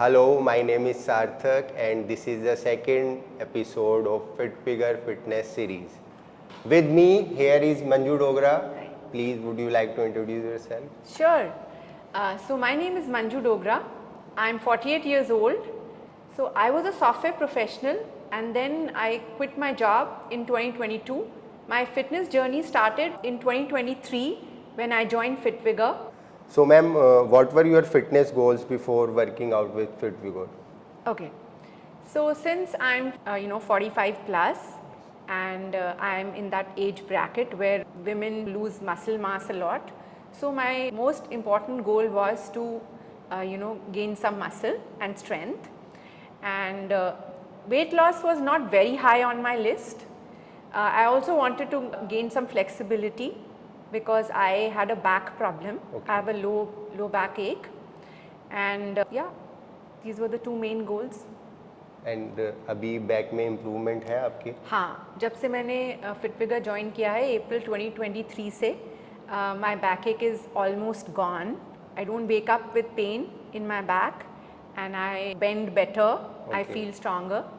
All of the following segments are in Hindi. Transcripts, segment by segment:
Hello, my name is Sarthak and this is the second episode of Fit Figure Fitness series. With me here is Manju Dogra. Please, would you like to introduce yourself? Sure. So my name is Manju Dogra. I'm 48 years old. So I was a software professional and then I quit my job in 2022. My fitness journey started in 2023 when I joined FitVigor. So ma'am, what were your fitness goals before working out with Fit Vigor? Okay. So since I'm 45 plus and I'm in that age bracket where women lose muscle mass a lot. So my most important goal was to gain some muscle and strength, and weight loss was not very high on my list. I also wanted to gain some flexibility because I had a back problem. Okay. I have a low back ache, and these were the two main goals. And अभी बैक में इम्प्रूवमेंट है आपके? हाँ, जब से मैंने फिटफिगर ज्वाइन किया है अप्रैल 2023 से, माय बैक एक is almost gone. I don't wake up with pain in my back and I bend better. I feel stronger.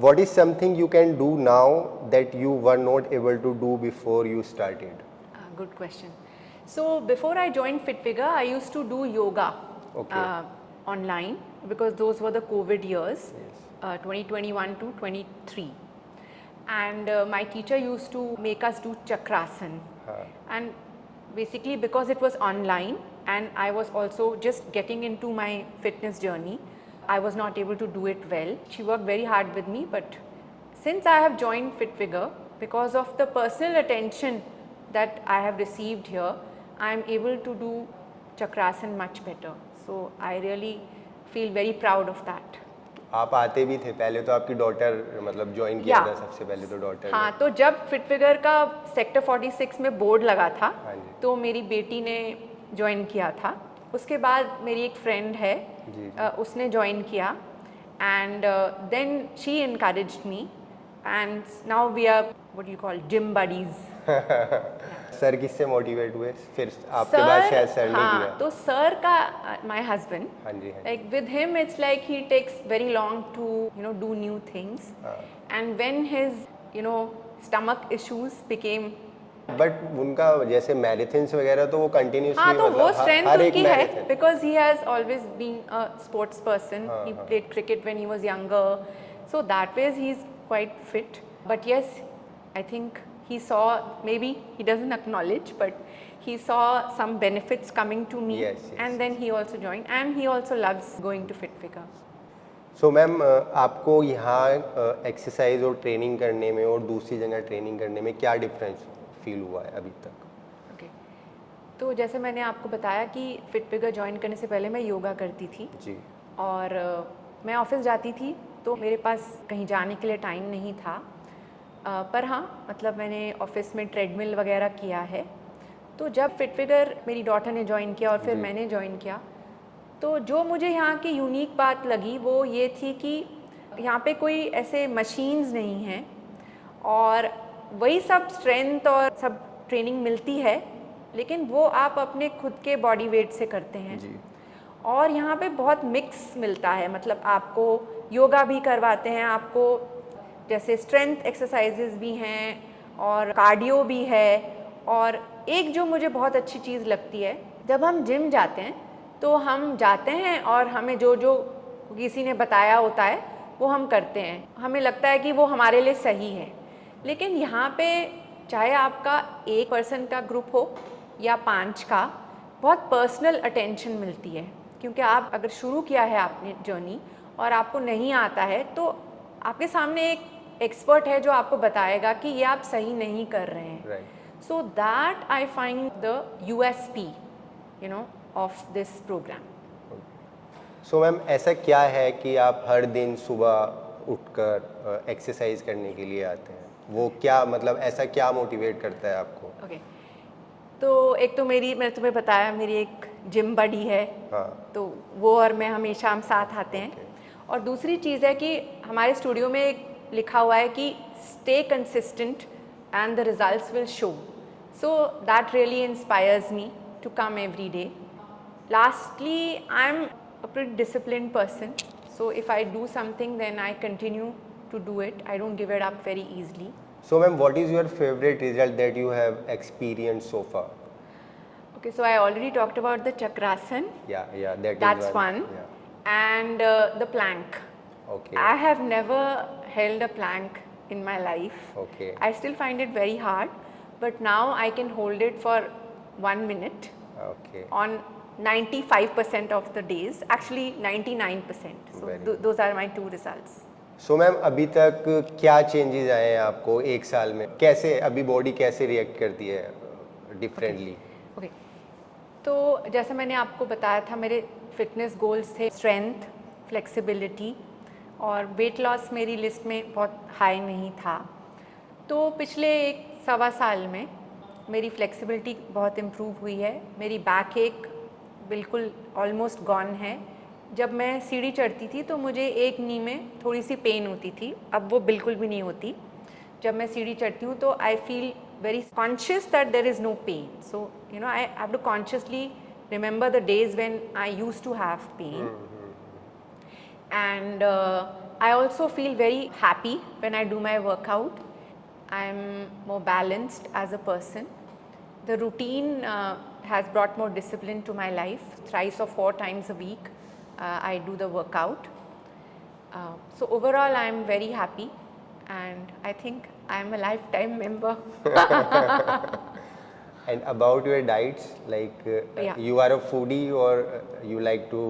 What is something you can do now that you were not able to do before you started? Good question. So before I joined FitFigure, I used to do yoga online because those were the COVID years, 2021 to 23. And my teacher used to make us do chakrasan. And basically because it was online and I was also just getting into my fitness journey, I was not able to do it well. She worked very hard with me, but since I have joined FitFigure, because of the personal attention that I have received here, I am able to do chakrasan much better. So I really feel very proud of that. आप आते भी थे पहले, तो आपकी डॉटर मतलब ज्वाइन किया था सबसे पहले तो डॉटर. हाँ, तो जब फिटफिगर का सेक्टर 46 में बोर्ड लगा था तो मेरी बेटी ने ज्वाइन किया था. उसके बाद मेरी एक फ्रेंड है, उसने ज्वाइन किया and then she encouraged me and now we are what you call gym buddies. Sir किससे मोटिवेट हुए फिर आपके बाद? शायद सर ने किया. तो सर का माय हस्बैंड, हाँ जी, like with him it's like he takes very long to do new things and when his stomach issues became. But उनका जैसे मैराथन्स वगैरह तो वो कंटिन्यूसली. हाँ, तो वो स्ट्रेंथ उनकी है because he has always been a sports person. He played cricket when he was younger, so that ways he is quite fit. But yes, I think he saw, maybe he doesn't acknowledge, but he saw some benefits coming to me. Yes. And then he also joined and he also loves going to FitFigure. So ma'am, आपको यहाँ एक्सरसाइज और ट्रेनिंग करने में और दूसरी जगह ट्रेनिंग करने में क्या डिफरेंस फील हुआ है अभी तक? ओके, तो जैसे मैंने आपको बताया कि FitFigure ज्वाइन करने से पहले मैं योगा करती थी जी, और मैं ऑफिस जाती थी तो मेरे पास कहीं जाने के लिए टाइम नहीं था. पर हाँ, मतलब मैंने ऑफिस में ट्रेडमिल वगैरह किया है. तो जब फिटफिगर मेरी डॉटर ने ज्वाइन किया और फिर मैंने ज्वाइन किया, तो जो मुझे यहाँ की यूनिक बात लगी वो ये थी कि यहाँ पे कोई ऐसे मशीन्स नहीं हैं और वही सब स्ट्रेंथ और सब ट्रेनिंग मिलती है, लेकिन वो आप अपने खुद के बॉडी वेट से करते हैं जी. और यहाँ पे बहुत मिक्स मिलता है. मतलब आपको योगा भी करवाते हैं, आपको जैसे स्ट्रेंथ एक्सरसाइजेज भी हैं और कार्डियो भी है. और एक जो मुझे बहुत अच्छी चीज़ लगती है, जब हम जिम जाते हैं तो हम जाते हैं और हमें जो जो किसी ने बताया होता है वो हम करते हैं. हमें लगता है कि वो हमारे लिए सही है. लेकिन यहाँ पे चाहे आपका 1 पर्सन का ग्रुप हो या 5 का, बहुत पर्सनल अटेंशन मिलती है. क्योंकि आप अगर शुरू किया है आपने जर्नी और आपको नहीं आता है तो आपके सामने एक एक्सपर्ट है जो आपको बताएगा कि ये आप सही नहीं कर रहे हैं. So that I find the USP of this programme. So ma'am, ऐसा क्या है कि आप हर दिन सुबह उठकर एक्सरसाइज करने के लिए आते हैं? वो क्या मतलब ऐसा क्या मोटिवेट करता है आपको? ओके, तो एक तो मैंने तुम्हें बताया मेरी एक जिम बडी है. तो वो और मैं हमेशा हम साथ आते हैं. और दूसरी चीज़ है कि हमारे स्टूडियो में एक लिखा हुआ है कि stay consistent and the results will show. So that really inspires me to come every day. Lastly, I am a pretty disciplined person. So if I do something, then I continue to do it. I don't give it up very easily. So ma'am, what is your favorite result that you have experienced so far? Okay, so I already talked about the Chakrasan. Yeah, that is That's one. Yeah. And the plank. Okay. I have never held a plank in my life. Okay. I still find it very hard, but now I can hold it for 1 minute Okay. on 95% of the days, actually 99%. So Very those are my two results. So ma'am अभी तक क्या चेंजेस आए हैं आपको एक साल में, कैसे अभी बॉडी कैसे रिएक्ट करती है डिफरेंटली? ओके, तो जैसे मैंने आपको बताया था, मेरे फिटनेस गोल्स थे स्ट्रेंथ, फ्लेक्सिबिलिटी, और वेट लॉस मेरी लिस्ट में बहुत हाई नहीं था। तो पिछले 1 सवा साल में मेरी फ्लेक्सिबिलिटी बहुत इम्प्रूव हुई है। मेरी बैक एक बिल्कुल ऑलमोस्ट गॉन है। जब मैं सीढ़ी चढ़ती थी तो मुझे एक नी में थोड़ी सी पेन होती थी, अब वो बिल्कुल भी नहीं होती। जब मैं सीढ़ी चढ़ती हूँ तो I feel very conscious that there is no pain. So, you know, I have to consciously remember the days when I used to have pain. And I also feel very happy when I do my workout. I'm more balanced as a person. The routine has brought more discipline to my life. 3 or 4 times a week I do the workout. So overall I'm very happy, and I think I'm a lifetime member. And about your diets, like Yeah. you are a foodie or you like to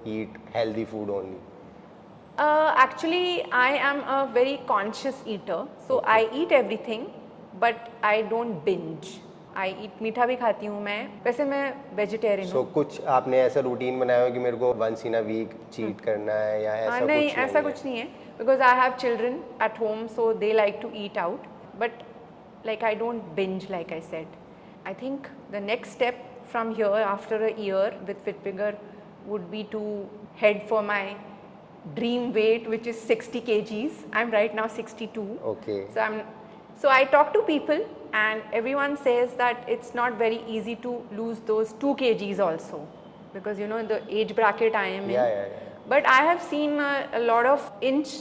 eat healthy food only? Actually, I am a very conscious eater. So I eat everything, but I don't binge. I eat मीठा भी खाती हूँ मैं, वैसे मैं वेजिटेरियन सो हूँ। कुछ आपने ऐसा रूटीन बनाया हो कि मेरे को once in a week cheat करना है या ऐसा कुछ नहीं, नहीं ऐसा है? कुछ नहीं है, because I have children at home, so they like to eat out, but like I don't binge, like I said. I think the next step from here after a year with FitFigure would be to head for my dream weight, which is 60 kgs. I'm right now 62. Okay. So I talk to people and everyone says that it's not very easy to lose those 2 kgs also, because you know the age bracket I am in. Yeah. But I have seen a lot of inch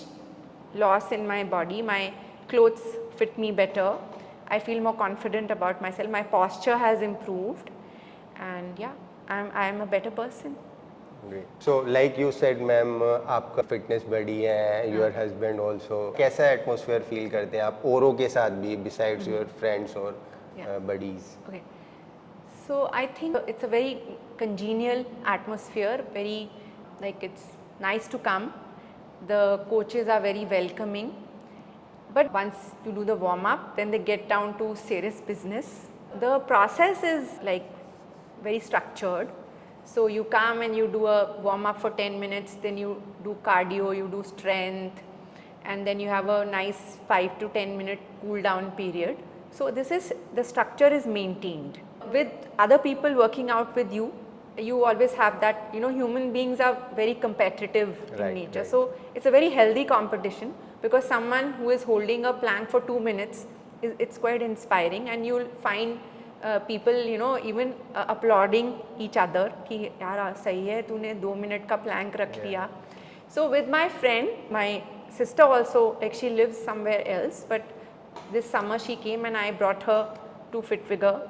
loss in my body. My clothes fit me better. I feel more confident about myself. My posture has improved, and yeah, I am a better person. Great. So like you said ma'am, आपका फिटनेस बड़ी है, योर हस्बैंड ऑल्सो, कैसा एटमोसफेयर फील करते हैं आप औरों के साथ भी बिसाइड्स योर फ्रेंड्स और buddies? Okay, so I think it's a very congenial atmosphere, very like it's nice to come. The coaches are very welcoming. But once you do the warm up, then they get down to serious business. The process is like very structured. So you come and you do a warm up for 10 minutes, then you do cardio, you do strength, and then you have a nice 5 to 10 minute cool down period. So the structure is maintained. With other people working out with you, you always have that, you know, human beings are very competitive in nature. Right. So it's a very healthy competition, because someone who is holding a plank for 2 minutes, it's quite inspiring, and you'll find people, you know, even applauding each other कि यार सही है तूने 2 मिनट का plank रख लिया. So with my friend, my sister also, like she lives somewhere else, but this summer she came and I brought her to FitFigure.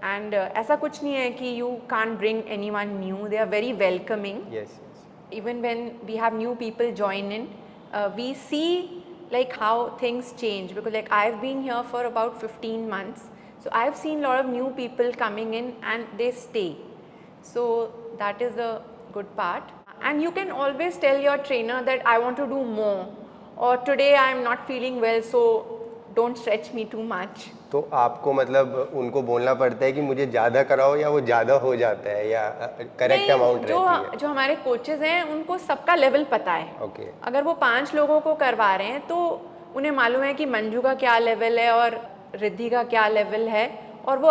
And ऐसा कुछ नहीं है कि you can't bring anyone new. They are very welcoming. Yes. Even when we have new people join in, we see like how things change, because like I've been here for about 15 months, so I've seen a lot of new people coming in and they stay. So that is the good part. And you can always tell your trainer that I want to do more, or today I'm not feeling well, so don't stretch me too much. तो आपको मतलब उनको बोलना पड़ता है कि मुझे ज़्यादा कराओ, या वो ज़्यादा हो जाता है, या करेक्ट अमाउंट रहती है? जो हमारे कोचेज हैं उनको सबका लेवल पता है. Okay. अगर वो 5 लोगों को करवा रहे हैं तो उन्हें मालूम है कि मंजू का क्या लेवल है और रिद्धि का क्या लेवल है, और वो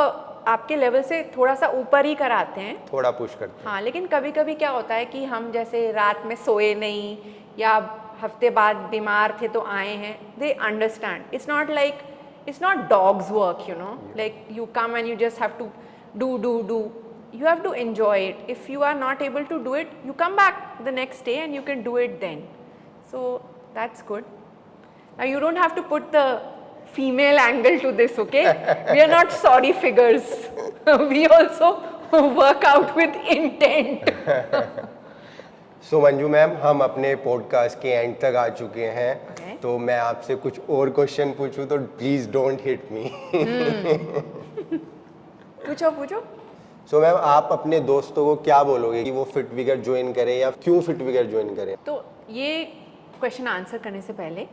आपके लेवल से थोड़ा सा ऊपर ही कराते हैं, थोड़ा पुश करते हैं। हाँ, लेकिन कभी कभी क्या होता है कि हम जैसे रात में सोए नहीं या हफ्ते बाद बीमार थे तो आए हैं, they understand. it's not dog's work, you know, like you come and you just have to do. you have to enjoy it. If you are not able to do it, you come back the next day and you can do it then. So that's good. Now you don't have to put the female angle to this, okay? We are not sorry figures. We also work out with intent. So Manju ma'am, हम अपने पॉडकास्ट के एंड तक आ चुके हैं. Okay. तो मैं आपसे कुछ और क्वेश्चन पूछूं तो प्लीज डोंट हिट मी. पूछो पूछो. सो मैम, आप अपने दोस्तों को क्या बोलोगे कि वो फिट फिगर ज्वाइन करें या क्यों फिट फिगर ज्वाइन करें? तो ये क्वेश्चन आंसर करने से पहले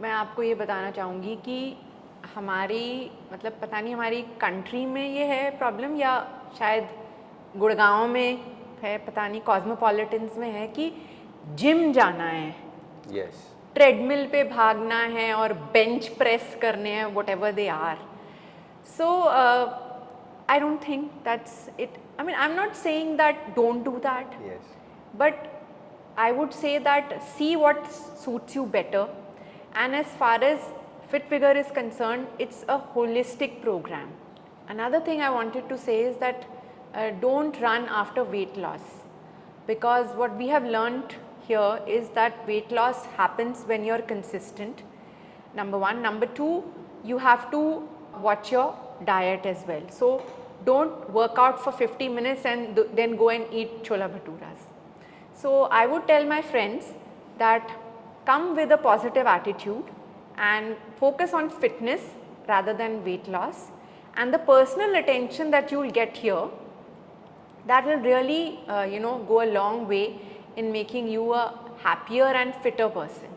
मैं आपको ये बताना चाहूँगी कि हमारी मतलब पता नहीं हमारी कंट्री में ये है प्रॉब्लम या शायद गुड़गांव में है, पता नहीं कॉस्मोपॉलिटन्स में है कि जिम जाना है, यस, ट्रेडमिल पे भागना है और बेंच प्रेस करने हैं, whatever they are. So I don't think that's it. I mean I am not saying that don't do that, yes, but I would say that see what suits you better, and as far as Fit Figure is concerned, it's a holistic program. Another thing I wanted to say is that don't run after weight loss, because what we have learned here is that weight loss happens when you're consistent, number one. Number two, you have to watch your diet as well. So don't work out for 50 minutes and then go and eat chola bhaturas. So I would tell my friends that come with a positive attitude and focus on fitness rather than weight loss, and the personal attention that you will get here, that will really go a long way in making you a happier and fitter person.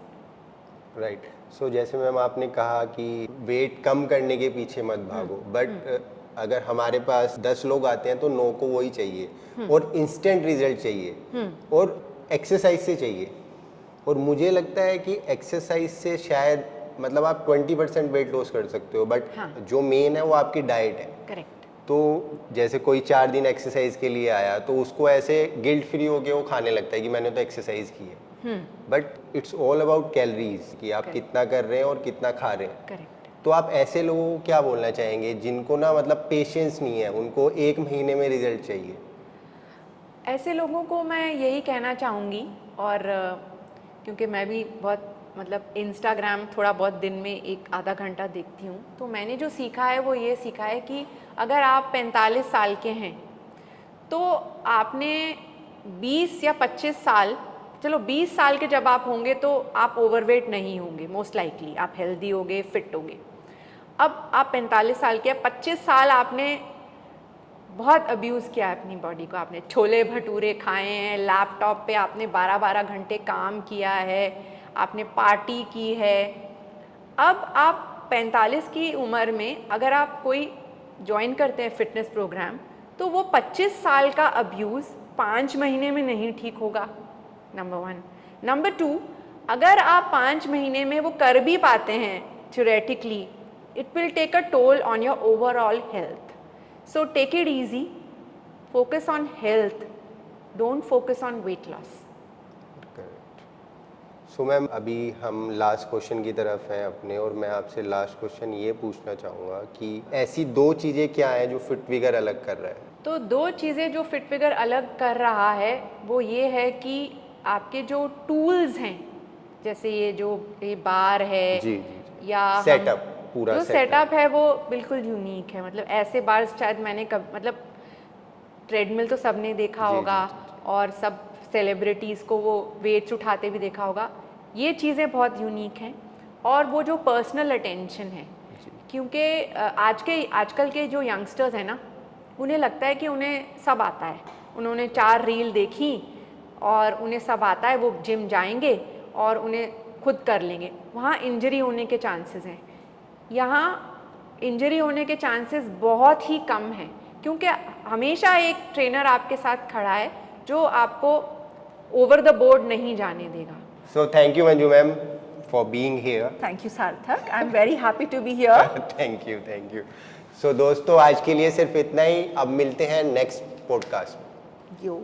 Right. So जैसे मैम आपने कहा कि वेट कम करने के पीछे मत भागो, बट अगर हमारे पास 10 लोग आते हैं तो 9 को वही चाहिए और इंस्टेंट रिजल्ट चाहिए और एक्सरसाइज से चाहिए. और मुझे लगता है कि एक्सरसाइज से शायद मतलब आप 20% वेट लॉस कर सकते हो, बट जो मेन है वो आपकी डाइट है. करेक्ट. तो जैसे कोई 4 दिन एक्सरसाइज के लिए आया तो उसको ऐसे गिल्ट फ्री होके वो खाने लगता है कि मैंने तो एक्सरसाइज की है, but it's all about calories कि आप कितना कर रहे हैं और कितना खा रहे हैं. करेक्ट. तो आप ऐसे लोगों को क्या बोलना चाहेंगे जिनको ना मतलब पेशेंस नहीं है, उनको 1 महीने में रिजल्ट चाहिए? ऐसे लोगों को मैं यही कहना चाहूँगी, और क्योंकि मैं भी बहुत मतलब इंस्टाग्राम थोड़ा बहुत दिन में 1-आधा घंटा देखती हूँ, तो मैंने जो सीखा है वो ये सीखा है कि अगर आप 45 साल के हैं तो आपने 20 या 25 साल, चलो 20 साल के जब आप होंगे तो आप ओवरवेट नहीं होंगे, मोस्ट लाइकली आप हेल्दी होगे, फिट होगे. अब आप 45 साल के, 25 साल आपने बहुत अब्यूज़ किया है अपनी बॉडी को, आपने छोले भटूरे खाए हैं, लैपटॉप पे आपने 12-12 घंटे काम किया है, आपने पार्टी की है. अब आप 45 की उम्र में अगर आप कोई ज्वाइन करते हैं फिटनेस प्रोग्राम, तो वो 25 साल का अब्यूज़ 5 महीने में नहीं ठीक होगा, नंबर 1. नंबर 2, अगर आप 5 महीने में वो कर भी पाते हैं theoretically, it will take a toll on your overall health. So take it easy, focus on health, don't focus on weight loss. So ma'am, अभी हम लास्ट क्वेश्चन की तरफ हैं अपने, और मैं आपसे लास्ट क्वेश्चन ये पूछना चाहूँगा कि ऐसी 2 चीज़ें क्या हैं जो फिट फिगर अलग कर रहा है? तो 2 चीज़ें जो फिट फिगर अलग कर रहा है वो ये है कि आपके जो टूल्स हैं, जैसे ये बार है, जी, जी. या सेटअप, पूरा जो सेटअप है वो बिल्कुल यूनिक है. मतलब ऐसे बार शायद मैंने मतलब ट्रेडमिल तो सबने देखा होगा, और सब सेलिब्रिटीज़ को वो वेट्स उठाते भी देखा होगा. ये चीज़ें बहुत यूनिक हैं. और वो जो पर्सनल अटेंशन है, क्योंकि आजकल के जो यंगस्टर्स हैं ना, उन्हें लगता है कि उन्हें सब आता है, उन्होंने 4 रील देखी और उन्हें सब आता है, वो जिम जाएंगे और उन्हें खुद कर लेंगे. वहाँ इंजरी होने के चांसेस हैं. यहाँ इंजरी होने के चांसेस बहुत ही कम हैं, क्योंकि हमेशा एक ट्रेनर आपके साथ खड़ा है जो आपको ओवर द बोर्ड नहीं जाने देगा. So thank you Manju ma'am for being here. Thank you Sarthak, I am very happy to be here. Thank you. So दोस्तों, आज के लिए सिर्फ इतना ही. अब मिलते हैं नेक्स्ट पॉडकास्ट में. यो